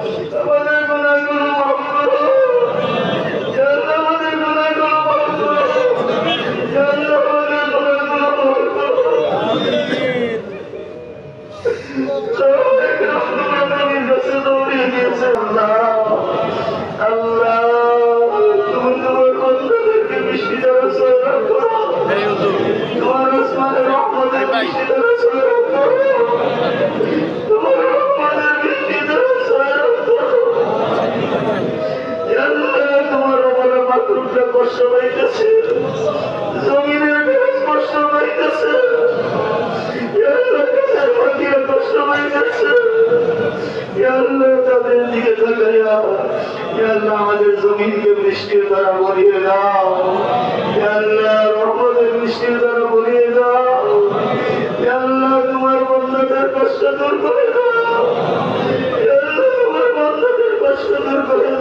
আমাদের গুনাহগুলো মাফ করো ইয়া আল্লাহ আমাদের গুনাহগুলো মাফ করো ইয়া আল্লাহ আমাদের গুনাহগুলো মাফ করো সবাইকে আপনার নবীর কাছে দৌড়িয়ে দিয়েছে আল্লাহ তুমি তোমার বান্দাদেরকে বৃষ্টি দ্বারা সহায়তা করো তোমার আসমানের রহমতের বৃষ্টি দ্বারা সহায়তা করো তোমার রহমতের বৃষ্টি দ্বারা সহায়তা করো আল্লাহ তোমার রহমতের মাতৃকা কষ্ট পাইতেছে জমিনের গাছ কষ্ট পাইতেছে কষ্ট পাইতেছে তাদের দিকে তাকাইয়া আমাদের জমিনকে বৃষ্টির দ্বারা ভরিয়ে দাও রহমতের বৃষ্টির দ্বারা ভরিয়ে দাও তোমার বন্ধাদের কষ্ট দূর করে দাও তোমার বন্ধাদের কষ্ট দূর করে